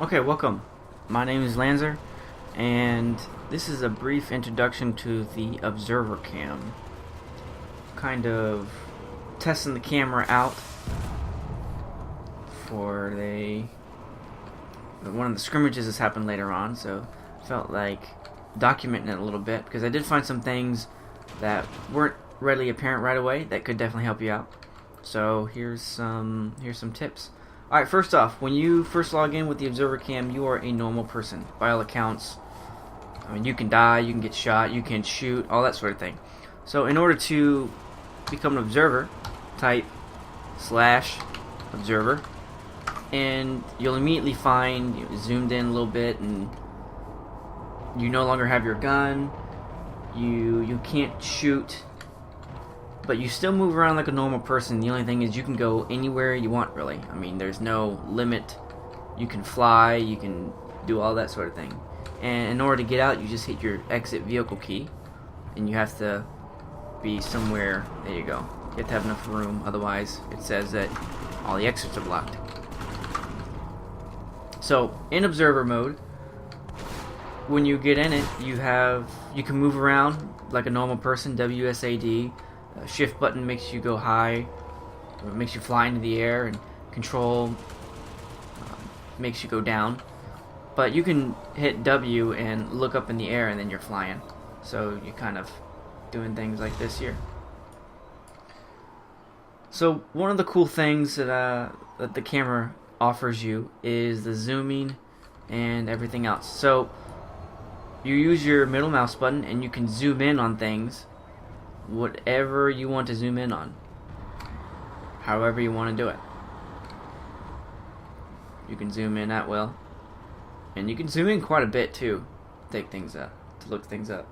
Okay, welcome. My name is Lanzer, and this is a brief introduction to the observer cam. Kind of testing the camera out for one of the scrimmages that's happened later on, so felt like documenting it a little bit because I did find some things that weren't readily apparent right away that could definitely help you out. So here's some tips. Alright, first off, when you first log in with the observer cam, you are a normal person. By all accounts, I mean, you can die, you can get shot, you can shoot, all that sort of thing. So in order to become an observer, type /observer, and you'll immediately find zoomed in a little bit, and you no longer have your gun, you can't shoot, but you still move around like a normal person. The only thing is you can go anywhere you want, really. I mean, there's no limit. You can fly, you can do all that sort of thing. And in order to get out, you just hit your exit vehicle key, and you have to be somewhere. There you go. You have to have enough room, otherwise it says that all the exits are blocked. So, in observer mode, when you get in it, you can move around like a normal person, WSAD. Shift button makes you go high, or makes you fly into the air, and control makes you go down. But you can hit W and look up in the air, and then you're flying. So you're kind of doing things like this here. So one of the cool things that the camera offers you is the zooming and everything else. So you use your middle mouse button, and you can zoom in on things. Whatever you want to zoom in on, however you want to do it. You can zoom in at will, and you can zoom in quite a bit too, to look things up.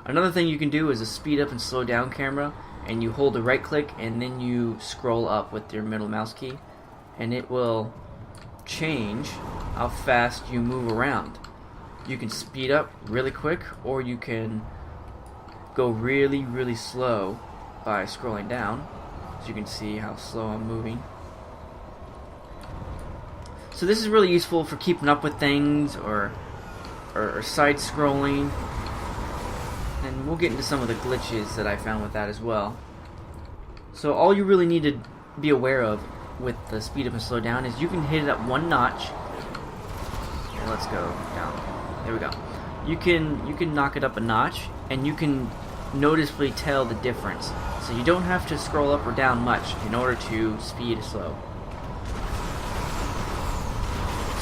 Another thing you can do is a speed up and slow down camera, and you hold the right click and then you scroll up with your middle mouse key, and it will change how fast you move around. You can speed up really quick, or you can go really, really slow by scrolling down, so you can see how slow I'm moving. So this is really useful for keeping up with things, or side scrolling, and we'll get into some of the glitches that I found with that as well. So all you really need to be aware of with the speed up and slow down is you can hit it up one notch. And let's go down. There we go. You can knock it up a notch, and you can noticeably tell the difference. So you don't have to scroll up or down much in order to speed slow.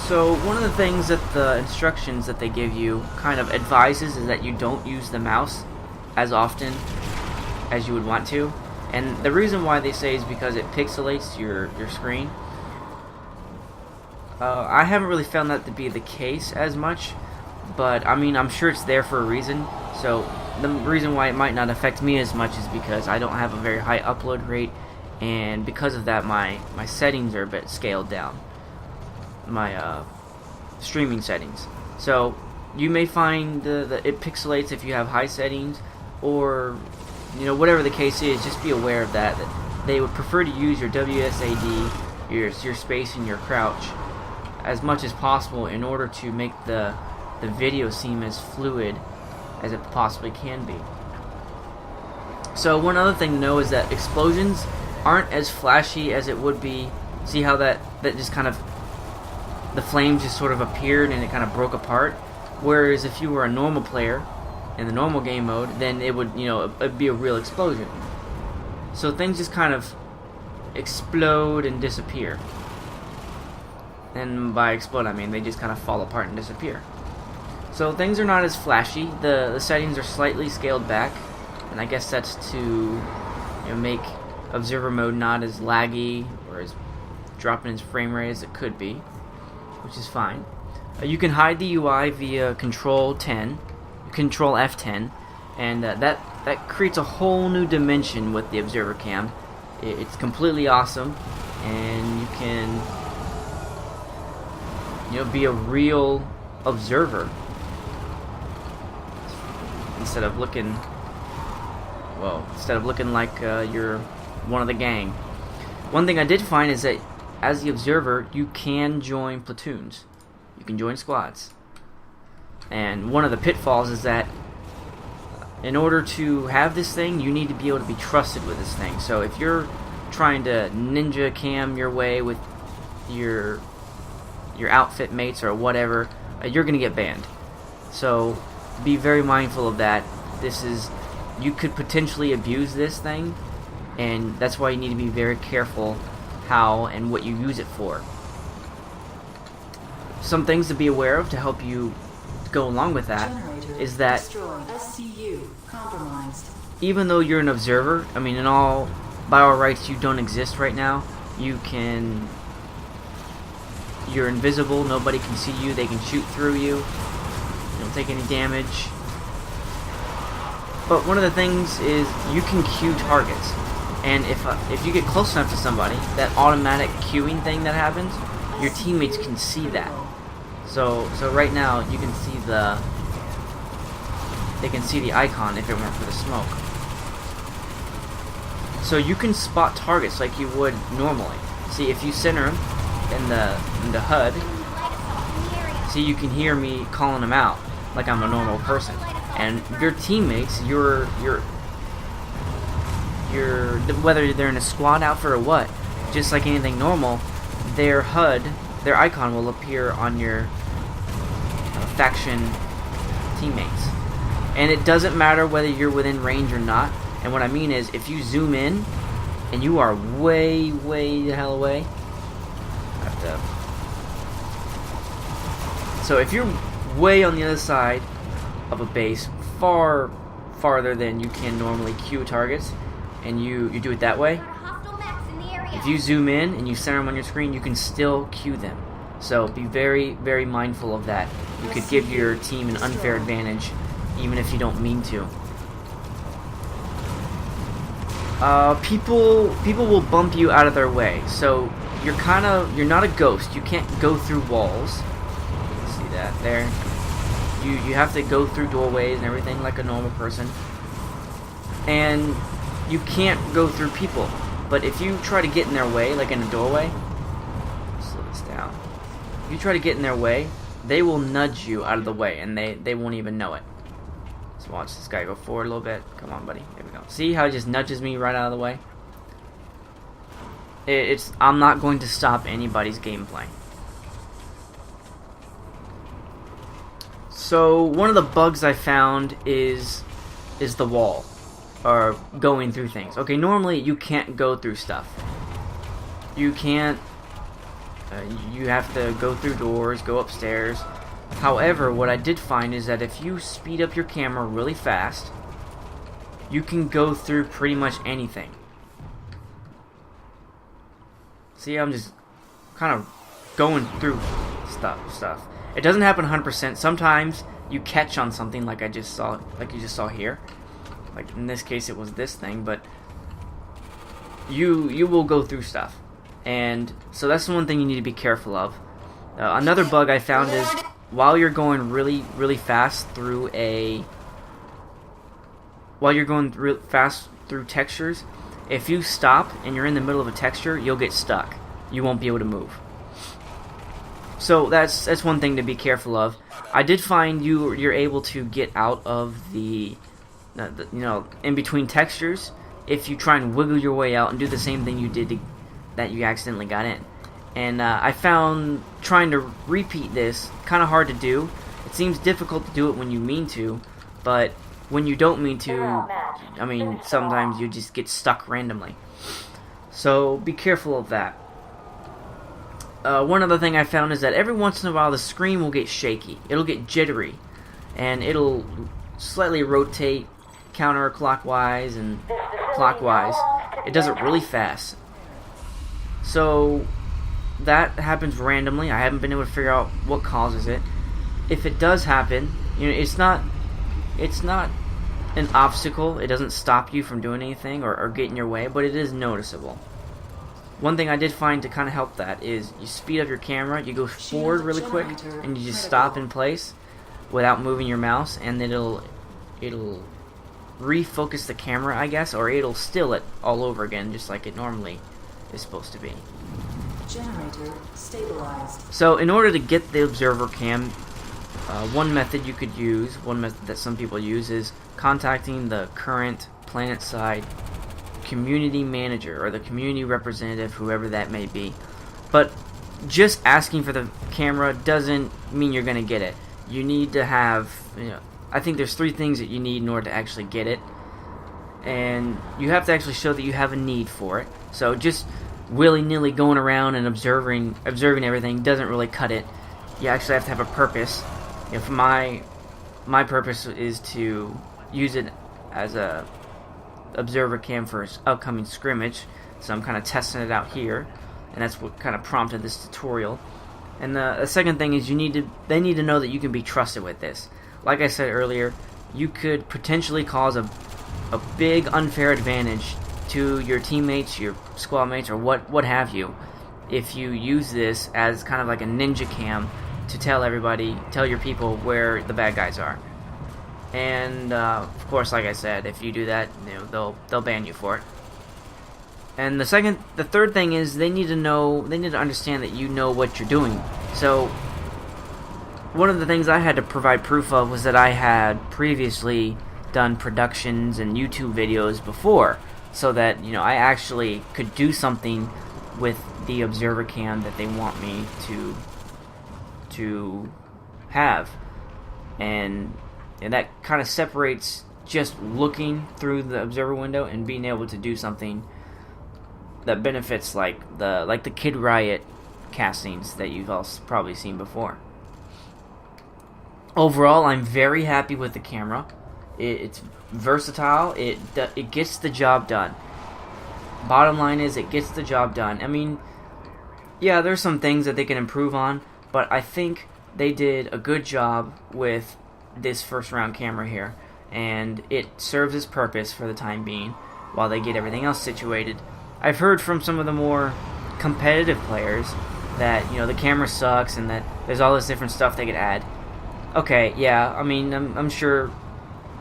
So one of the things that the instructions that they give you kind of advises is that you don't use the mouse as often as you would want to. And the reason why they say is because it pixelates your screen. I haven't really found that to be the case as much, but I mean, I'm sure it's there for a reason. So the reason why it might not affect me as much is because I don't have a very high upload rate, and because of that my settings are a bit scaled down, my streaming settings. So you may find that it pixelates if you have high settings, or whatever the case is. Just be aware of that they would prefer to use your WSAD, your space and your crouch as much as possible in order to make the video seem as fluid as it possibly can be. So one other thing to know is that explosions aren't as flashy as it would be. See how that just kind of, the flames just sort of appeared and it kind of broke apart? Whereas if you were a normal player in the normal game mode, then it would, it'd be a real explosion. So things just kind of explode and disappear. And by explode, I mean they just kind of fall apart and disappear. So things are not as flashy. The settings are slightly scaled back, and I guess that's to make observer mode not as laggy or as dropping its frame rate as it could be, which is fine. You can hide the UI via Control F10, and that creates a whole new dimension with the observer cam. It's completely awesome, and you can be a real observer. Instead of looking like you're one of the gang. One thing I did find is that as the observer, you can join platoons. You can join squads. And one of the pitfalls is that in order to have this thing, you need to be able to be trusted with this thing. So if you're trying to ninja cam your way with your outfit mates or whatever, you're gonna get banned. So be very mindful of that. You could potentially abuse this thing, and that's why you need to be very careful how and what you use it for. Some things to be aware of to help you go along with that is that even though you're an observer, I mean, by all rights, you don't exist right now. You're invisible. Nobody can see you. They can shoot through you. You don't take any damage. But one of the things is you can queue targets, and if you get close enough to somebody, that automatic queuing thing that happens, your teammates can see that. So right now you can see they can see the icon if it weren't for the smoke. So you can spot targets like you would normally. See, if you center them in the HUD, see, you can hear me calling them out like I'm a normal person. And your teammates, whether they're in a squad outfit or what, just like anything normal, their HUD, their icon will appear on your faction teammates. And it doesn't matter whether you're within range or not. And what I mean is, if you zoom in and you are way the hell away, so if you're way on the other side of a base, farther than you can normally queue targets, and you do it that way, if you zoom in and you center them on your screen, you can still queue them. So be very mindful of that. You could give your team an unfair advantage even if you don't mean to. People will bump you out of their way, so you're not a ghost. You can't go through walls. See that there? You have to go through doorways and everything like a normal person. And you can't go through people. But if you try to get in their way, like in a doorway, slow this down. If you try to get in their way, they will nudge you out of the way, and they won't even know it. Let's watch this guy go forward a little bit. Come on, buddy. Here we go. See how it just nudges me right out of the way? I'm not going to stop anybody's gameplay. So one of the bugs I found is the wall, or going through things. Okay, normally you can't go through stuff. You can't. You have to go through doors, go upstairs. However, what I did find is that if you speed up your camera really fast, you can go through pretty much anything. See, I'm just kind of going through stuff. It doesn't happen 100%. Sometimes you catch on something like you just saw here. Like in this case, it was this thing, but you will go through stuff, and so that's the one thing you need to be careful of. Another bug I found is while you're going really fast through textures, if you stop and you're in the middle of a texture, you'll get stuck. You won't be able to move. So that's one thing to be careful of. I did find you're able to get out of the in between textures if you try and wiggle your way out and do the same thing you did that you accidentally got in. And I found trying to repeat this kind of hard to do. It seems difficult to do it when you mean to, but when you don't mean to, I mean, sometimes you just get stuck randomly. So be careful of that. One other thing I found is that every once in a while the screen will get shaky. It'll get jittery, and it'll slightly rotate counterclockwise and clockwise. It does it really fast. So that happens randomly. I haven't been able to figure out what causes it. If it does happen, it's not an obstacle. It doesn't stop you from doing anything or get in your way, but it is noticeable. One thing I did find to kind of help that is you speed up your camera, you go forward really quick, and you just stop in place without moving your mouse, and then it'll refocus the camera, I guess, or it'll still it all over again, just like it normally is supposed to be. Generator stabilized. So in order to get the observer cam, one method you could use, one method that some people use, is contacting the current Planetside community manager or the community representative, whoever that may be. But just asking for the camera doesn't mean you're going to get it. You need to have, I think there's 3 things that you need in order to actually get it. And you have to actually show that you have a need for it. So just willy-nilly going around and observing everything doesn't really cut it. You actually have to have a purpose. If my purpose is to use it as a observer cam for upcoming scrimmage, so I'm kind of testing it out here, and that's what kind of prompted this tutorial. And the second thing is they need to know that you can be trusted with this. Like I said earlier, you could potentially cause a big unfair advantage to your teammates, your squad mates, or what have you, if you use this as kind of like a ninja cam to tell your people where the bad guys are. And of course, like I said, if you do that, they'll ban you for it. And the third thing is they need to understand that you know what you're doing. So one of the things I had to provide proof of was that I had previously done productions and YouTube videos before, so that I actually could do something with the observer cam that they want me to have. And that kind of separates just looking through the observer window and being able to do something that benefits like the Kid Riot castings that you've all probably seen before. Overall, I'm very happy with the camera. It's versatile. It gets the job done. Bottom line is, it gets the job done. I mean, yeah, there's some things that they can improve on, but I think they did a good job with this first round camera here, and it serves its purpose for the time being while they get everything else situated. I've heard from some of the more competitive players that the camera sucks and that there's all this different stuff they could add. Okay, yeah, I mean, I'm sure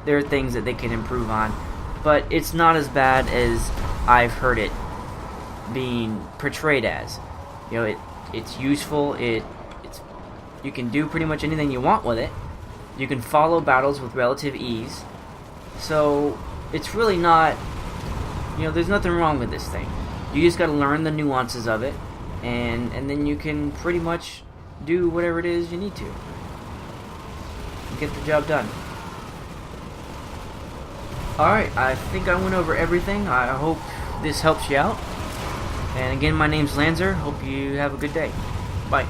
there are things that they can improve on, but it's not as bad as I've heard it being portrayed as. It's useful. You can do pretty much anything you want with it. You can follow battles with relative ease. So it's really not, there's nothing wrong with this thing. You just got to learn the nuances of it, and then you can pretty much do whatever it is you need to. Get the job done. Alright, I think I went over everything. I hope this helps you out. And again, my name's Lanzer. Hope you have a good day. Bye.